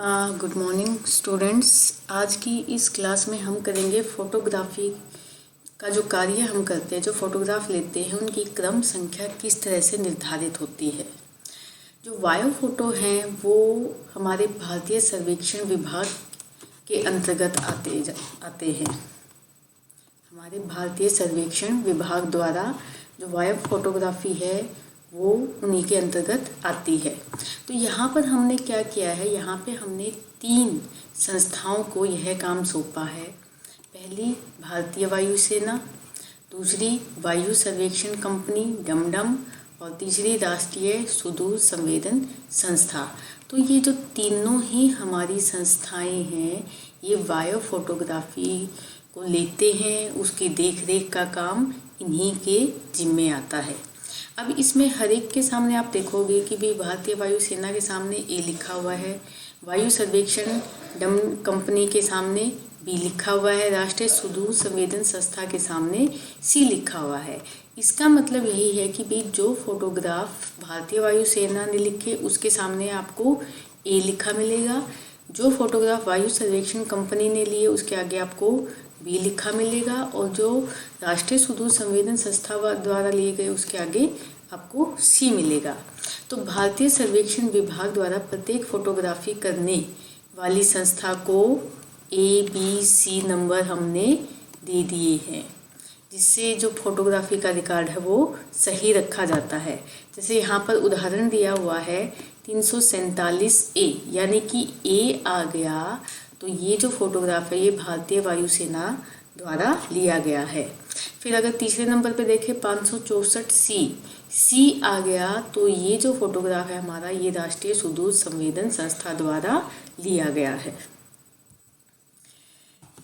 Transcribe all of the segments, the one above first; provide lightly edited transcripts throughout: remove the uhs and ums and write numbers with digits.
Good morning students. आज की इस क्लास में हम करेंगे फोटोग्राफी का जो कार्य हम करते हैं, जो फोटोग्राफ लेते हैं उनकी क्रम संख्या किस तरह से निर्धारित होती है। जो बायो फोटो हैं वो हमारे भारतीय सर्वेक्षण विभाग के अंतर्गत आते हैं। हमारे भारतीय सर्वेक्षण विभाग द्वारा जो बायो फोटोग्राफी है वो उन्हीं के अंतर्गत आती है। तो यहाँ पर हमने क्या किया है, यहाँ पे हमने 3 संस्थाओं को यह काम सौंपा है। पहली भारतीय वायुसेना, दूसरी वायु सर्वेक्षण कंपनी डमडम और तीसरी राष्ट्रीय सुदूर संवेदन संस्था। तो ये जो तीनों ही हमारी संस्थाएं हैं ये बायो फोटोग्राफी को लेते हैं, उसकी देखरेख का काम इन्हीं के जिम्मे आता है। अब इसमें हर एक के सामने आप देखोगे कि भी भारतीय वायुसेना के सामने ए लिखा हुआ है, वायु सर्वेक्षण डम कंपनी के सामने बी लिखा हुआ है, राष्ट्रीय सुदूर संवेदन संस्था के सामने सी लिखा हुआ है। इसका मतलब यही है कि भाई जो फोटोग्राफ भारतीय वायुसेना ने लिखे उसके सामने आपको ए लिखा मिलेगा, जो फोटोग्राफ वायु सर्वेक्षण कंपनी ने लिए उसके आगे आपको बी लिखा मिलेगा, और जो राष्ट्रीय सुदूर संवेदन संस्था द्वारा लिए गए उसके आगे आपको सी मिलेगा। तो भारतीय सर्वेक्षण विभाग द्वारा प्रत्येक फोटोग्राफी करने वाली संस्था को ए बी सी नंबर हमने दे दिए हैं, जिससे जो फोटोग्राफी का रिकॉर्ड है वो सही रखा जाता है। जैसे यहाँ पर उदाहरण दिया हुआ है 347 ए, यानी कि ए आ गया तो ये जो फोटोग्राफ है ये भारतीय वायुसेना द्वारा लिया गया है। फिर अगर तीसरे नंबर पे देखें 564 सी आ गया तो ये जो फोटोग्राफ है हमारा ये राष्ट्रीय सुदूर संवेदन संस्था द्वारा लिया गया है।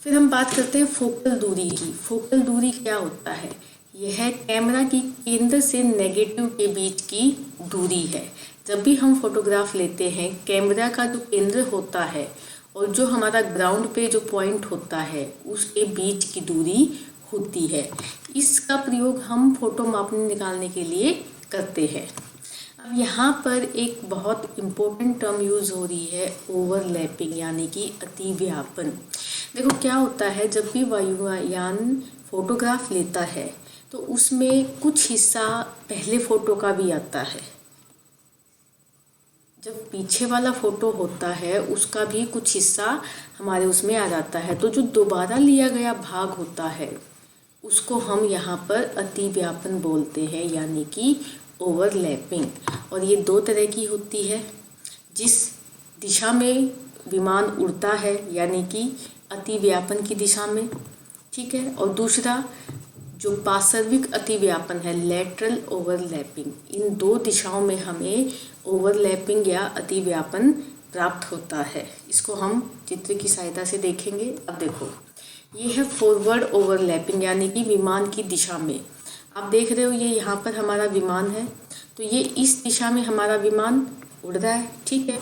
फिर हम बात करते हैं फोकल दूरी की। फोकल दूरी क्या होता है? यह कैमरा की केंद्र से नेगेटिव के बीच की दूरी है। जब भी हम फोटोग्राफ लेते हैं कैमरा का जो केंद्र होता है और जो हमारा ग्राउंड पे जो पॉइंट होता है उसके बीच की दूरी होती है। इसका प्रयोग हम फोटो मापने निकालने के लिए करते हैं। अब यहाँ पर एक बहुत इम्पोर्टेंट टर्म यूज़ हो रही है ओवरलैपिंग, यानी कि अतिव्यापन। देखो क्या होता है, जब भी वायुयान फोटोग्राफ लेता है तो उसमें कुछ हिस्सा पहले फ़ोटो का भी आता है। जब पीछे वाला फ़ोटो होता है उसका भी कुछ हिस्सा हमारे उसमें आ जाता है। तो जो दोबारा लिया गया भाग होता है उसको हम यहाँ पर अतिव्यापन बोलते हैं, यानी कि ओवरलैपिंग। और ये 2 तरह की होती है। जिस दिशा में विमान उड़ता है यानी कि अतिव्यापन की दिशा में, ठीक है, और दूसरा जो पार्श्विक अतिव्यापन है लैटरल ओवरलैपिंग। इन 2 दिशाओं में हमें ओवरलैपिंग या अतिव्यापन प्राप्त होता है। इसको हम चित्र की सहायता से देखेंगे। अब देखो ये है फॉरवर्ड ओवरलैपिंग, यानी कि विमान की दिशा में। आप देख रहे हो ये यहाँ पर हमारा विमान है तो ये इस दिशा में हमारा विमान उड़ रहा है, ठीक है।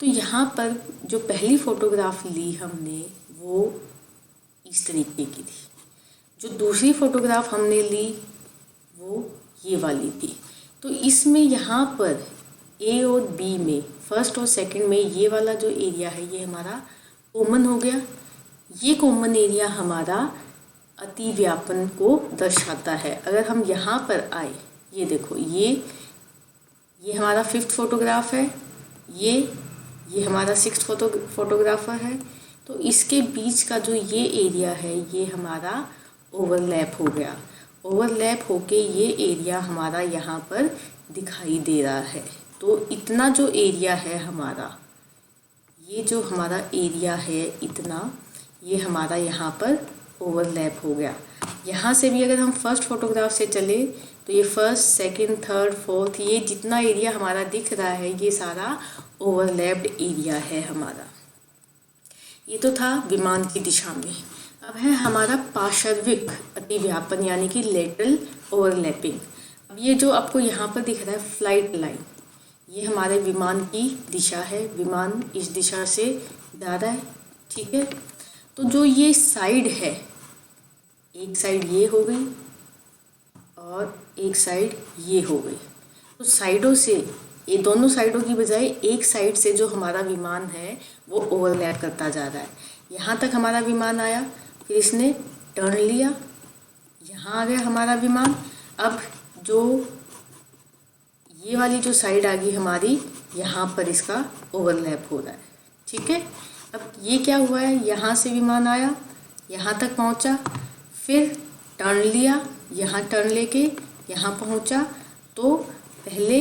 तो यहाँ पर जो पहली फोटोग्राफ ली हमने वो इस तरीके की थी, जो दूसरी फोटोग्राफ हमने ली वो ये वाली थी। तो इसमें यहाँ पर ए और बी में, फर्स्ट और सेकंड में ये वाला जो एरिया है ये हमारा कॉमन हो गया। ये कॉमन एरिया हमारा अतिव्यापन को दर्शाता है। अगर हम यहाँ पर आए, ये देखो ये हमारा 5th फोटोग्राफ है, ये हमारा 6th फोटोग्राफर है। तो इसके बीच का जो ये एरिया है ये हमारा ओवरलैप हो गया। ओवरलैप होके ये एरिया हमारा यहाँ पर दिखाई दे रहा है। तो इतना जो एरिया है हमारा, ये जो हमारा एरिया है इतना, ये हमारा यहाँ पर ओवरलैप हो गया। यहाँ से भी अगर हम फर्स्ट फोटोग्राफ से चले तो ये फर्स्ट, सेकंड, थर्ड, फोर्थ, ये जितना एरिया हमारा दिख रहा है ये सारा ओवरलैप्ड एरिया है हमारा। ये तो था विमान की दिशा में। अब है हमारा पार्श्विक अतिव्यापन, यानी कि लेटरल ओवरलैपिंग। अब ये जो आपको यहाँ पर दिख रहा है फ्लाइट लाइन, ये हमारे विमान की दिशा है। विमान इस दिशा से जा रहा है, ठीक है। तो जो ये साइड है, एक साइड ये हो गई और एक साइड ये हो गई। तो साइडों से ये दोनों साइडों की बजाय एक साइड से जो हमारा विमान है वो ओवरलैप करता जा रहा है। यहाँ तक हमारा विमान आया, फिर इसने टर्न लिया, यहाँ आ गया हमारा विमान। अब जो ये वाली जो साइड आ गई हमारी, यहाँ पर इसका ओवरलैप हो रहा है। ठीक है, अब ये क्या हुआ है, यहाँ से विमान आया, यहाँ तक पहुँचा, फिर टर्न लिया, यहाँ टर्न लेके यहाँ पहुँचा। तो पहले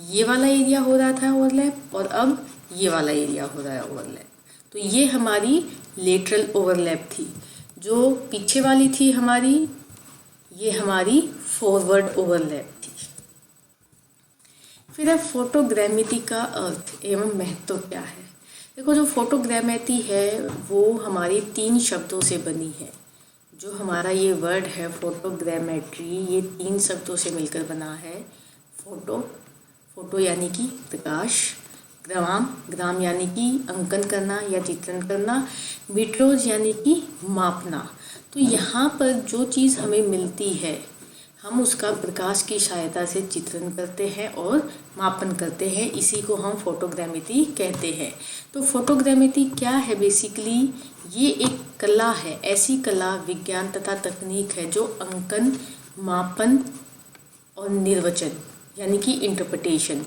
ये वाला एरिया हो रहा था ओवरलैप और अब ये वाला एरिया हो रहा है ओवरलैप। तो ये हमारी लेटरल ओवरलैप थी। जो पीछे वाली थी हमारी, ये हमारी फॉरवर्ड ओवरलैप थी। फिर अब फोटोग्रामेट्री का अर्थ एवं महत्व क्या है। देखो, जो फोटोग्रामेट्री है वो हमारी 3 शब्दों से बनी है। जो हमारा ये वर्ड है फोटोग्रामेट्री, ये 3 शब्दों से मिलकर बना है। फोटो यानी कि प्रकाश, ग्राम यानी कि अंकन करना या चित्रण करना, मीटरोज यानी कि मापना। तो यहाँ पर जो चीज़ हमें मिलती है हम उसका प्रकाश की सहायता से चित्रण करते हैं और मापन करते हैं, इसी को हम फोटोग्रामेट्री कहते हैं। तो फोटोग्रामेट्री क्या है, बेसिकली ये एक कला है, ऐसी कला, विज्ञान तथा तकनीक है जो अंकन, मापन और निर्वचन यानी कि इंटरप्रिटेशन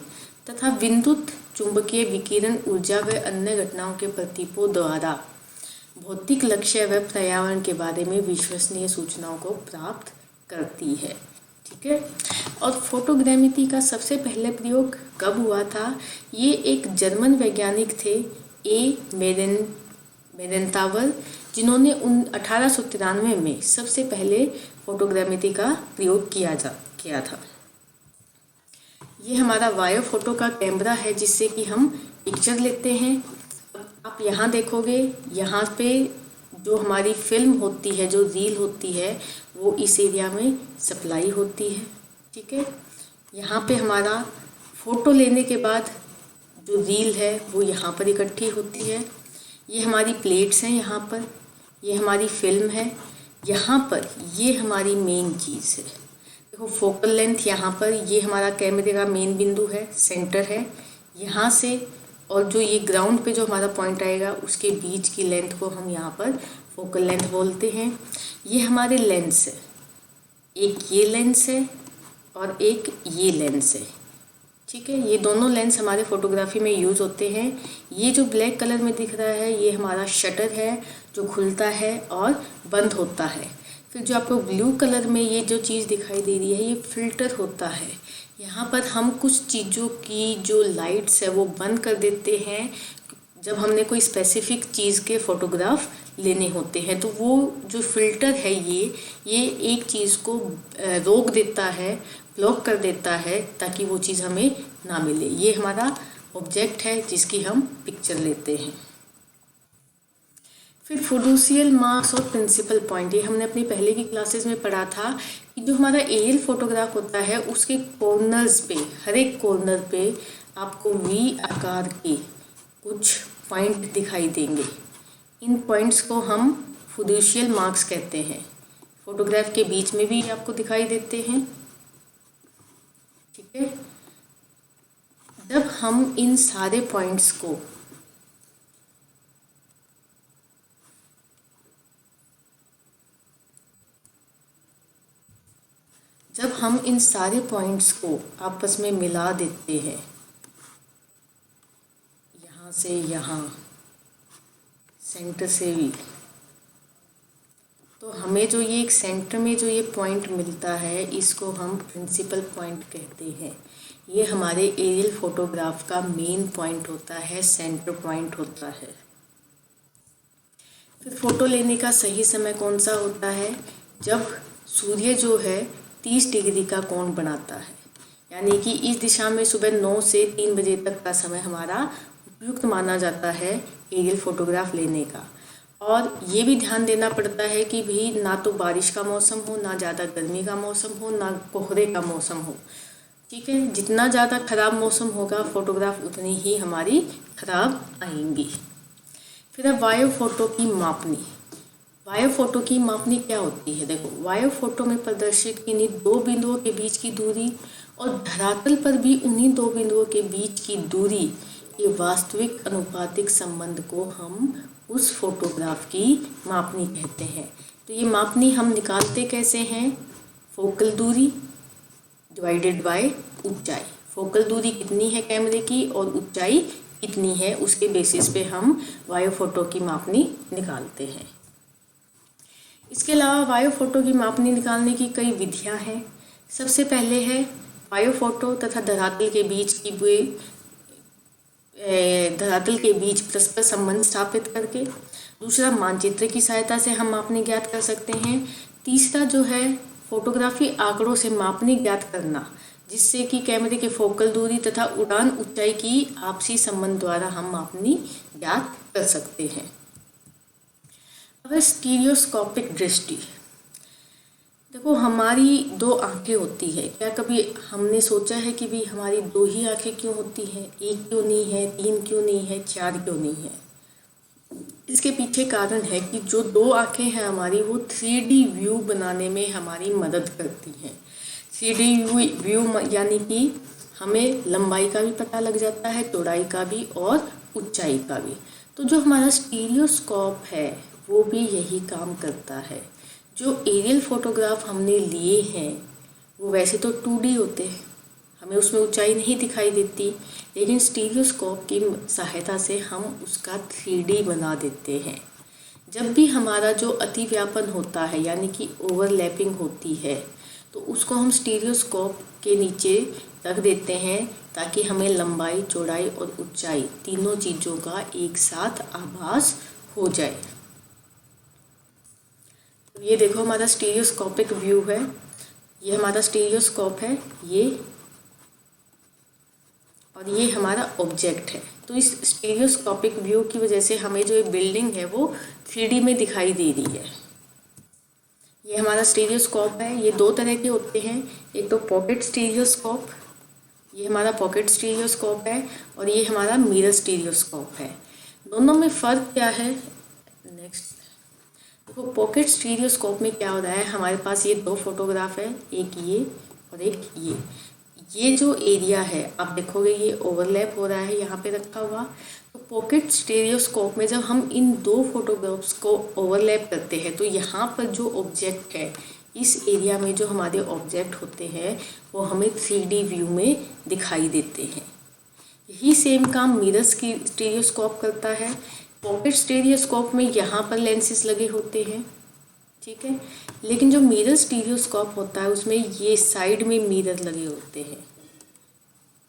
तथा विद्युत चुंबकीय विकिरण, ऊर्जा व अन्य घटनाओं के प्रतीकों द्वारा भौतिक लक्ष्य व पर्यावरण के बारे में विश्वसनीय सूचनाओं को प्राप्त करती है। ठीक है, और फोटोग्रामेट्री का सबसे पहले प्रयोग कब हुआ था? ये एक जर्मन वैज्ञानिक थे, ए मेडेंतावर, जिन्होंने 1893 में सबसे पहले फोटोग्रामेट्री का प्रयोग किया था। ये हमारा वायो फोटो का कैमरा है जिससे कि हम पिक्चर लेते हैं। आप यहाँ देखोगे, यहाँ पे जो हमारी फिल्म होती है, जो रील होती है, वो इस एरिया में सप्लाई होती है। ठीक है, यहाँ पे हमारा फ़ोटो लेने के बाद जो रील है वो यहाँ पर इकट्ठी होती है। ये हमारी प्लेट्स हैं, यहाँ पर ये हमारी फिल्म है, यहाँ पर ये हमारी मेन चीज़ है। देखो, फोकल लेंथ यहाँ पर, ये हमारा कैमरे का मेन बिंदु है, सेंटर है। यहाँ से और जो ये ग्राउंड पे जो हमारा पॉइंट आएगा उसके बीच की लेंथ को हम यहाँ पर फोकल लेंथ बोलते हैं। ये हमारे लेंस है, एक ये लेंस है और एक ये लेंस है। ठीक है, ये दोनों लेंस हमारे फोटोग्राफी में यूज़ होते हैं। ये जो ब्लैक कलर में दिख रहा है ये हमारा शटर है जो खुलता है और बंद होता है। फिर जो आपको ब्लू कलर में ये जो चीज़ दिखाई दे रही है ये फिल्टर होता है। यहाँ पर हम कुछ चीज़ों की जो लाइट्स है वो बंद कर देते हैं जब हमने कोई स्पेसिफिक चीज़ के फ़ोटोग्राफ लेने होते हैं। तो वो जो फ़िल्टर है ये एक चीज़ को रोक देता है, ब्लॉक कर देता है ताकि वो चीज़ हमें ना मिले। ये हमारा ऑब्जेक्ट है जिसकी हम पिक्चर लेते हैं। फिर फिडुशियल मार्क्स और प्रिंसिपल पॉइंट, ये हमने अपनी पहले की क्लासेस में पढ़ा था कि जो हमारा एरियल फोटोग्राफ होता है उसके कॉर्नर्स पे, हर एक कॉर्नर पे आपको वी आकार के कुछ पॉइंट दिखाई देंगे। इन पॉइंट्स को हम फिडुशियल मार्क्स कहते हैं। फोटोग्राफ के बीच में भी आपको दिखाई देते हैं। ठीक है, जब हम इन सारे पॉइंट्स को आपस में मिला देते हैं, यहाँ से यहाँ, सेंटर से भी, तो हमें जो ये एक सेंटर में जो ये पॉइंट मिलता है इसको हम प्रिंसिपल पॉइंट कहते हैं। ये हमारे एरियल फोटोग्राफ का मेन पॉइंट होता है, सेंटर पॉइंट होता है। फिर फ़ोटो लेने का सही समय कौन सा होता है? जब सूर्य जो है 30 डिग्री का कोण बनाता है, यानी कि इस दिशा में सुबह 9 से 3 बजे तक का समय हमारा उपयुक्त माना जाता है एरियल फोटोग्राफ लेने का। और ये भी ध्यान देना पड़ता है कि भी ना तो बारिश का मौसम हो, ना ज़्यादा गर्मी का मौसम हो, ना कोहरे का मौसम हो। ठीक है, जितना ज़्यादा ख़राब मौसम होगा फोटोग्राफ उतनी ही हमारी ख़राब आएंगी। फिर अब वायो फोटो की मापनी। वायु फोटो की मापनी क्या होती है? देखो, वायु फोटो में प्रदर्शित इन्हीं दो बिंदुओं के बीच की दूरी और धरातल पर भी उन्हीं दो बिंदुओं के बीच की दूरी के वास्तविक अनुपातिक संबंध को हम उस फोटोग्राफ की मापनी कहते हैं। तो ये मापनी हम निकालते कैसे हैं? फोकल दूरी डिवाइडेड बाय ऊंचाई। फोकल दूरी कितनी है कैमरे की और ऊंचाई कितनी है, उसके बेसिस पे हम वायु फोटो की मापनी निकालते हैं। इसके अलावा वायु फोटो की मापनी निकालने की कई विधियां हैं। सबसे पहले है वायु फोटो तथा धरातल के बीच परस्पर संबंध स्थापित करके। दूसरा, मानचित्र की सहायता से हम मापनी ज्ञात कर सकते हैं। तीसरा जो है फोटोग्राफी आंकड़ों से मापनी ज्ञात करना, जिससे कि कैमरे के फोकल दूरी तथा उड़ान ऊंचाई की आपसी संबंध द्वारा हम मापनी ज्ञात कर सकते हैं। अब स्टीरियोस्कोपिक दृष्टि। देखो, हमारी दो आंखें होती है। क्या कभी हमने सोचा है कि भी हमारी दो ही आंखें क्यों होती हैं? एक क्यों नहीं है, तीन क्यों नहीं है, चार क्यों नहीं है? इसके पीछे कारण है कि जो दो आंखें हैं हमारी, वो 3D व्यू बनाने में हमारी मदद करती हैं। 3D व्यू यानी कि हमें लंबाई का भी पता लग जाता है, चौड़ाई का भी और ऊंचाई का भी। तो जो हमारा स्टीरियोस्कोप है वो भी यही काम करता है। जो एरियल फोटोग्राफ हमने लिए हैं वो वैसे तो 2D होते हैं, हमें उसमें ऊंचाई नहीं दिखाई देती, लेकिन स्टीरियोस्कोप की सहायता से हम उसका 3D बना देते हैं। जब भी हमारा जो अतिव्यापन होता है यानी कि ओवरलैपिंग होती है, तो उसको हम स्टीरियोस्कोप के नीचे रख देते हैं ताकि हमें लंबाई, चौड़ाई और ऊंचाई तीनों चीज़ों का एक साथ आभास हो जाए। ये देखो, हमारा स्टीरियोस्कोपिक व्यू है, ये हमारा स्टीरियोस्कोप है, ये और ये हमारा ऑब्जेक्ट है। तो इस स्टीरियोस्कोपिक व्यू की वजह से हमें जो ये बिल्डिंग है वो 3D में दिखाई दे रही है। ये हमारा स्टीरियोस्कोप है। ये दो तरह के होते हैं, एक तो पॉकेट स्टीरियोस्कोप, ये हमारा पॉकेट स्टीरियोस्कोप है, और ये हमारा मिरर स्टीरियोस्कोप है। दोनों में फ़र्क क्या है? नेक्स्ट देखो, पॉकेट स्टीरियोस्कोप में क्या हो रहा है, हमारे पास ये दो फोटोग्राफ है, एक ये और एक ये जो एरिया है आप देखोगे ये ओवरलैप हो रहा है यहाँ पे रखा हुआ। तो पॉकेट स्टीरियोस्कोप में जब हम इन दो फोटोग्राफ्स को ओवरलैप करते हैं तो यहाँ पर जो ऑब्जेक्ट है, इस एरिया में जो हमारे ऑब्जेक्ट होते हैं वो हमें 3D व्यू में दिखाई देते हैं। यही सेम काम मिरर स्टीरियोस्कोप करता है। पॉकेट स्टीरियोस्कोप में यहाँ पर लेंसेज लगे होते हैं, ठीक है, लेकिन जो मिरर स्टीरियोस्कोप होता है उसमें ये साइड में मिरर लगे होते हैं,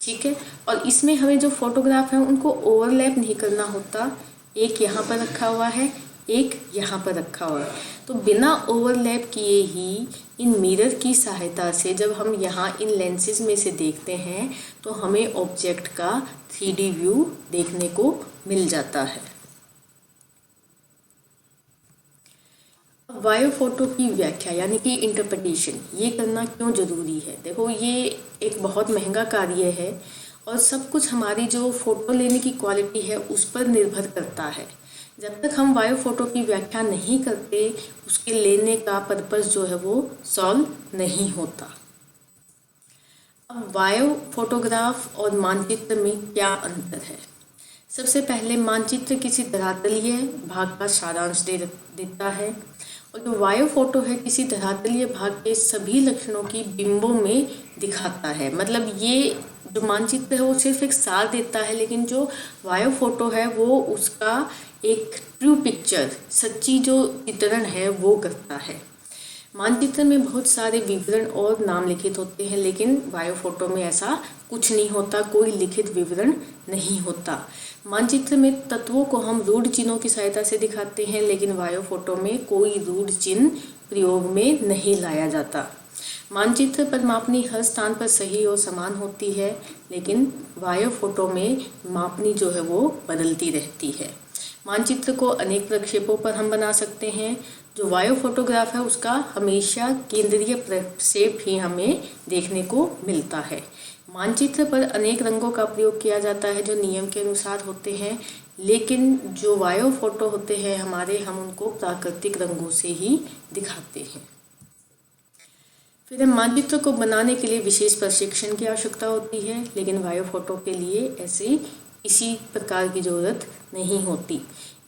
ठीक है, और इसमें हमें जो फोटोग्राफ है उनको ओवरलैप नहीं करना होता। एक यहाँ पर रखा हुआ है, एक यहाँ पर रखा हुआ है, तो बिना ओवरलैप किए ही इन मिरर की सहायता से जब हम यहाँ इन लेंसेज में से देखते हैं तो हमें ऑब्जेक्ट का 3D व्यू देखने को मिल जाता है। वायु फोटो की व्याख्या यानी कि इंटरप्रिटेशन ये करना क्यों ज़रूरी है? देखो, ये एक बहुत महंगा कार्य है और सब कुछ हमारी जो फ़ोटो लेने की क्वालिटी है उस पर निर्भर करता है। जब तक हम वायु फोटो की व्याख्या नहीं करते उसके लेने का पर्पस जो है वो सॉल्व नहीं होता। अब वायु फोटोग्राफ और मानचित्र में क्या अंतर है? सबसे पहले, मानचित्र किसी धरातलीय भाग का सारांश देता है और जो वायु फोटो है किसी धरातलीय भाग के सभी लक्षणों की बिंबों में दिखाता है। मतलब ये जो मानचित्र है वो सिर्फ एक सार देता है, लेकिन जो वायु फोटो है वो उसका एक ट्रू पिक्चर, सच्ची जो चित्रण है वो करता है। मानचित्र में बहुत सारे विवरण और नाम लिखित होते हैं, लेकिन वायु फोटो में ऐसा कुछ नहीं होता, कोई लिखित विवरण नहीं होता। मानचित्र में तत्वों को हम रूढ़ चिन्हों की सहायता से दिखाते हैं, लेकिन वायु फोटो में कोई रूढ़ चिन्ह प्रयोग में नहीं लाया जाता। मानचित्र पर मापनी हर स्थान पर सही और समान होती है, लेकिन वायु फोटो में मापनी जो है वो बदलती रहती है। मानचित्र को अनेक प्रक्षेपों पर हम बना सकते हैं। जो वायु फोटोग्राफ है उसका हमेशा केंद्रीय प्रक्षेप ही हमें देखने को मिलता है। मानचित्र पर अनेक रंगों का प्रयोग किया जाता है जो नियम के अनुसार होते हैं, लेकिन जो वायु फोटो होते हैं हमारे, हम उनको प्राकृतिक रंगों से ही दिखाते हैं। फिर मानचित्र को बनाने के लिए विशेष प्रशिक्षण की आवश्यकता होती है, लेकिन वायु फोटो के लिए ऐसे इसी प्रकार की जरूरत नहीं होती।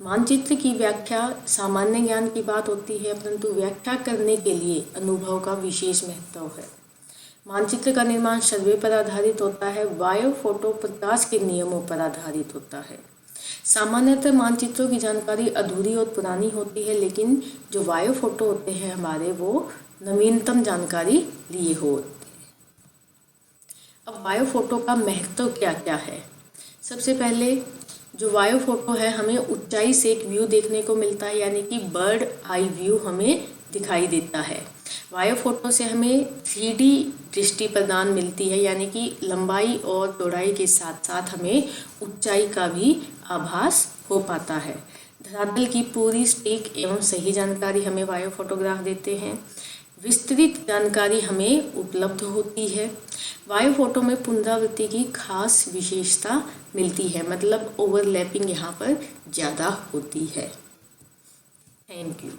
मानचित्र की व्याख्या सामान्य ज्ञान की बात होती है, परंतु व्याख्या करने के लिए अनुभव का विशेष महत्व है। मानचित्र का निर्माण सर्वे पर आधारित होता है, वायु फोटो प्रकाश के नियमों पर आधारित होता है। सामान्यतः मानचित्रों की जानकारी अधूरी और पुरानी होती है, लेकिन जो वायु फोटो होते हैं हमारे, वो नवीनतम जानकारी लिए होते हैं। अब वायु फोटो का महत्व क्या क्या है? सबसे पहले जो वायु फोटो है, हमें ऊंचाई से एक व्यू देखने को मिलता है, यानी कि बर्ड आई व्यू हमें दिखाई देता है। वायु फोटो से हमें 3D दृष्टि प्रदान मिलती है, यानी कि लंबाई और चौड़ाई के साथ साथ हमें ऊंचाई का भी आभास हो पाता है। धरातल की पूरी सटीक एवं सही जानकारी हमें वायु फोटोग्राफ देते हैं। विस्तृत जानकारी हमें उपलब्ध होती है। वायु फोटो में पुनरावृत्ति की खास विशेषता मिलती है, मतलब ओवरलैपिंग यहाँ पर ज़्यादा होती है। Thank you.